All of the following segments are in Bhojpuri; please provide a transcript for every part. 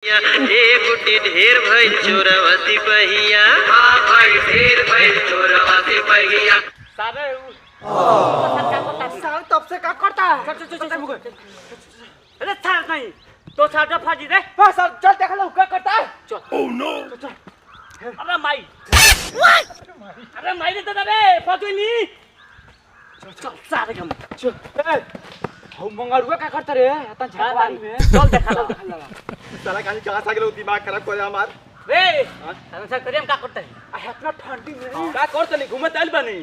ए गुड्डी ढेर भइल चोरवा सिपहिया। हां भाई ढेर भइल चोरवा सिपहिया। सारे साल तब से क्या करता है? अरे छाड़ नहीं तो छाड़ा फाजी रे। हाँ सर चल देख लो क्या करता है? चल ओह नो अरे माई अरे माई रे दादा रे फाजुली चल सारे हम चल हम मंगरुआ क्या करता रे? आता झाड़ी में चल देखा लो साला कहानी कहां से गेलो दिमाग खराब कर हमार रे हम सब करियम का करते हैं इतना ठंडी में का करत नहीं घूमे तल बनी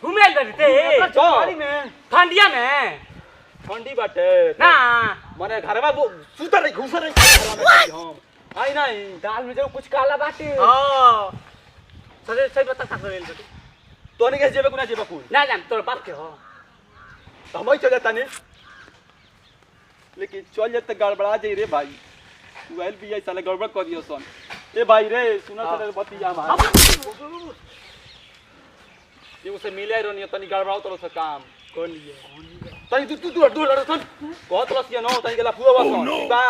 घूमे ले ते झाड़ी में ठंडिया में ठंडी बाटे ना माने घरवा सुतर नहीं घुसर नहीं घरवा में हम आई नहीं दाल में जो कुछ काला बाटे हां सही सही बता का करे ले तोनी के जेबे कुना जेबे कुल ना जान तोर बाप के हो हम ही चल जाता नहीं लेकिन चल जाते गड़बड़ा जाई रे भाई वेल भी आई साला गड़बड़ कर दियो सन ए भाई रे सुना चले बतिया हमार ये उसे मिले रोनी तनी गड़बड़ाओ तोरो से काम कोन लिए तनी तू दूर सन बहुत रसिया न तनी गेला फुआ बस बा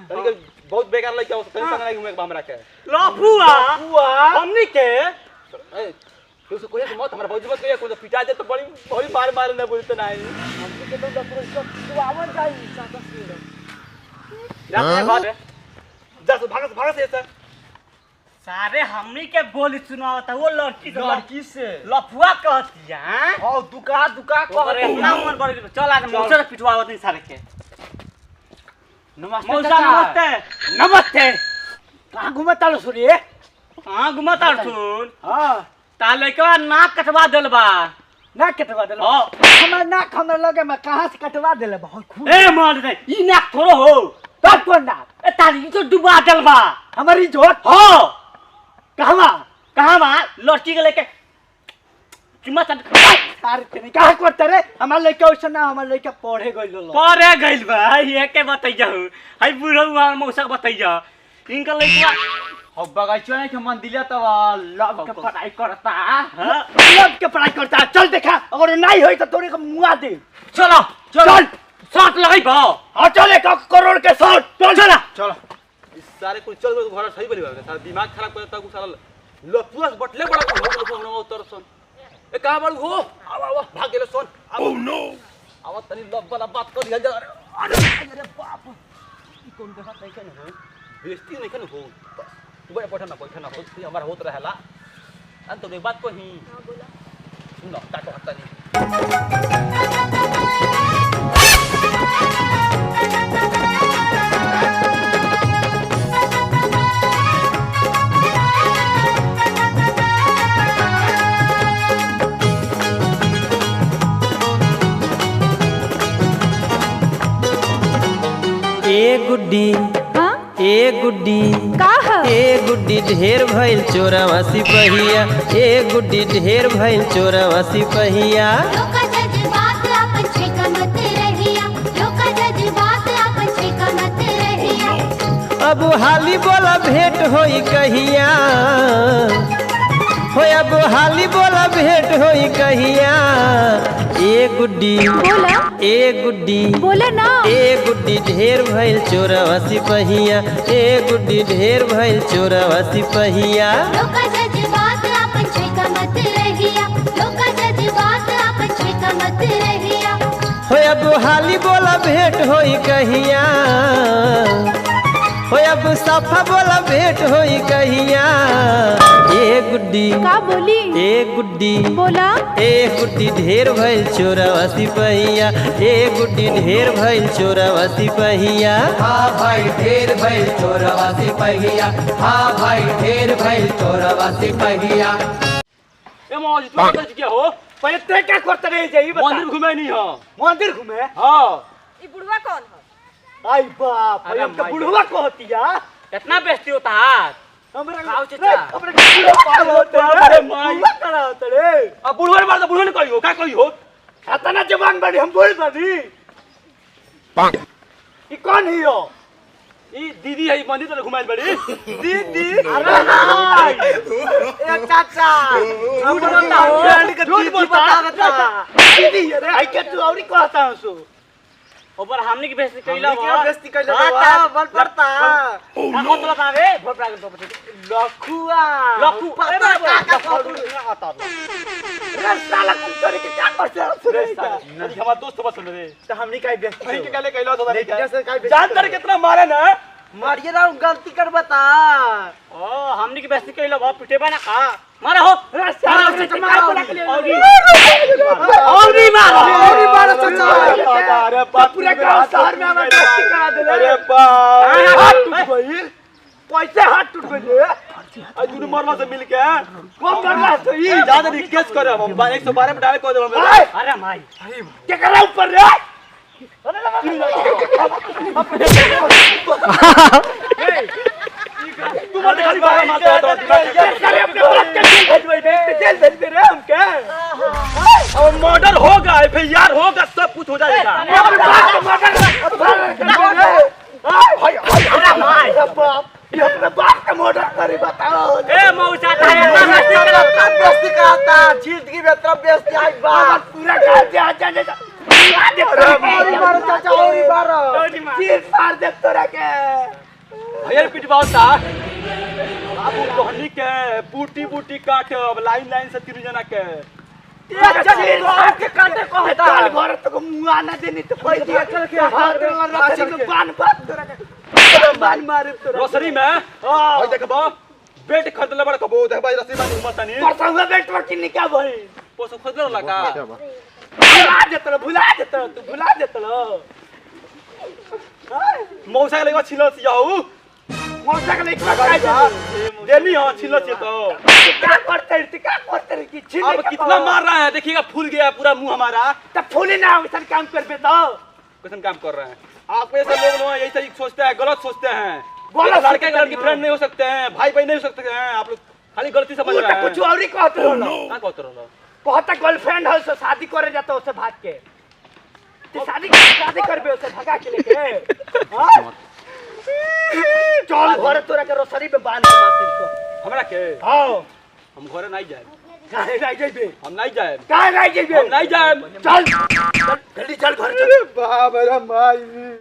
तनी के बहुत बेकार लइका हो तनी संग नहीं घूमे हमरा के लफुआ हमनी के ए तू से कोई मत हमरा भौजी मत कोई को पिटा दे तो बड़ी बड़ी मार न बोलते नहीं हमके तो पूरा तू आवन जाई सादा से जाते बात है जा भाग से ऐसा सारे हमनी के बोली सुनावता वो लड़की से लफुआ कहतिया हां दुका कह रे ना मन बड़ चल आज मौसा से पिटवावत नहीं सारे के नमस्ते मौसा नमस्ते नमस्ते कहां घुमता लो सुरी हां घुमता सुन हां ता लइका नाक कटवा देलबा ना कटवा देलो हां हमर नाक हमर लगे में कहां से कटवा देले बहुत खूब ए मार दे ई नाक थोड़ो हो तब कोन ना ए तारी तो डुबा देलबा हमारी जोत हां कहां बा लड़की के लेके कीमत अरे तने का करते रे हमार लइका ओइसे ना हमार लइका पढ़े गइल लो परे गइल बा ये के बताइया हई बुढ़ऊ मार मौसा बताइया इनका लइका हो बगाइचो नहीं के मन दिले तो लव के पढ़ाई करता लव के पढ़ाई करता चल देखा अगर नहीं होई तो तोरे को मुआ दे चलो चल शॉट लगाई बा हां चल 1 करोड़ के शॉट चल चलो इस सारे कुल चल घर सही बोली बात सारा दिमाग खराब कर ता सारा लपुस बटले बड़ा हो उतर सन ए कहां बड़ हो आवा भाग गेले सन ओह नो आवा तनी लब वाला बात कर दिया अरे बाप ई कौन देखा नहीं कने हो बेइज्जती नहीं कने हो तू बड़े बैठा ना हो तू हमारा होत रहला अंत तो एक बात को ही हां बोला सुन काटो हत्ता नहीं ए गुड्डी ढेर भइल चोरवा सिपहिया। ए गुड्डी ढेर भइल चोरवा सिपहिया। अब हाली बोला भेंट होई कहिया हो अब हाली बोला भेंट होई कहिया। ए गुड्डी बोले ना ए गुड्डी ढेर भइल चोरवा सिपहिया। ए गुड्डी ढेर भइल चोरवा सिपहिया। हो अब हाली बोला भेंट होई कहिया हो अब सफा बोला भेंट होई कहिया। ए गुड्डी का बोली ए गुड्डी बोला ए गुड्डी ढेर भइल चोरवा सिपहिया। ए गुड्डी ढेर भइल चोरवा सिपहिया। हाँ भाई ढेर भइल चोरवा सिपहिया। हाँ भाई ढेर भइल चोरवा सिपहिया। ए मौज तू कत गया हो पहले ते क्या करते रह जाई बता मंदिर घुमे नहीं हो मंदिर घूमे हां ई बुढ़वा कौन है आई बाप रे हमका बुढ़वा कहतिया कितना बेइज्जती होता है हमरा खाओ चाचा। हमरा बुढ़वा पागल होता अरे माई। बुढ़वा करा होता रे अब बुढ़वा मार तो बुढ़वा ने कहियो का कहियो खाता ना जवान बड़ी हम बोल बड़ी ई कौन हियो ई दीदी है मंदिर तो घुमाइल बड़ी दीदी अरे भाई ए चाचा झूठ बता हो झूठ बता दीदी अरे आई के तू औरी कहता हूं सो ऊपर हमनी की बेइज्जती कइला हमनी के बेइज्जती कइला बा, बल पड़ता। का मतलब आवे भोट प्राग तो लखुआ लखु पता का आता रे साला तुम तोरे के क्या करते रे साला हमारा दोस्त बस सुन रे तो हमनी काई बेइज्जती भाई के काले कहलो तो नहीं जैसे काई जान तर कितना मारे ना मारिए ना गलती कर बता ओ हमनी की बेइज्जती कइला बा पिटे बा ना का मारा हो रे साला से मारो औरी मारो औरी मारो चाचा अरे बाप पूरा गांव शहर में हमें गलती करा देले अरे बाप हाथ टूट गई पैसे हाथ टूट गई आज तूने मरला से मिल के कौन मरला तो ई ज्यादा रिक्वेस्ट करे हम 112 में डायल कर दे हम अरे माई क्या कर रहा ऊपर रे तू मत खाली बात मारता साले अपने बाप के जेल भेज दे रे हम क्या अब मर्डर होगा एफआईआर होगा सब कुछ हो जाएगा अपने बाप को मर्डर हाय हाय अरे माय बाप ये अपने बाप का मर्डर करे बताओ ए मौसा ताया बेइज्जती कराता जीत की बेहतर बेइज्जती आई बाप पूरा गांव से आ जाने औरी मारो चाचा औरी मारो जीत फाड़ दे तोरा के भैया पिटवाता अब तोहनी के बूटी बूटी काट अब लाइन लाइन से तीन जना के के काटे को है चल घर तक मुआ ना देनी तो कोई दिया चल के हाथ रखी में बांध तोरा के बांध मारे तोरा रोसरी में ओए देखबो बेट खरीदले बड़ कबो देख भाई रसी बानी मत तनी परसंग बेट पर किन्नी क्या भई पोसो खरीदले लगा भुला देतलो तू भुला देतलो मौसा के लगवा छिलो सियाऊ मौसा के लेके देनी हो छिलो से तो क्या करते रे की छिल अब कितना मार रहा है देखिएगा फूल गया पूरा मुंह हमारा तब फूली ना वैसा काम करबे तो कैसे काम कर रहे हैं आप ऐसे लोग यही सही सोचते हैं गलत सोचते हैं गलत लड़के लड़की फ्रेंड नहीं हो सकते हैं भाई भाई नहीं हो सकते हैं आप लोग खाली गलती समझ रहे हैं कुछ और ही कहत रहो क्या कहते रहो कहता गर्लफ्रेंड है उससे शादी करे जाता उससे भाग के तो शादी करबे उससे भगा के लेके हां चल घर तोरा के रोसरी पे बांध के मार को हमरा के हां हम घरे नहीं जाए काहे नहीं जइबे हम नहीं जाए काहे नहीं जइबे हम नहीं जाए चल जल्दी चल घर चल बाप रे माई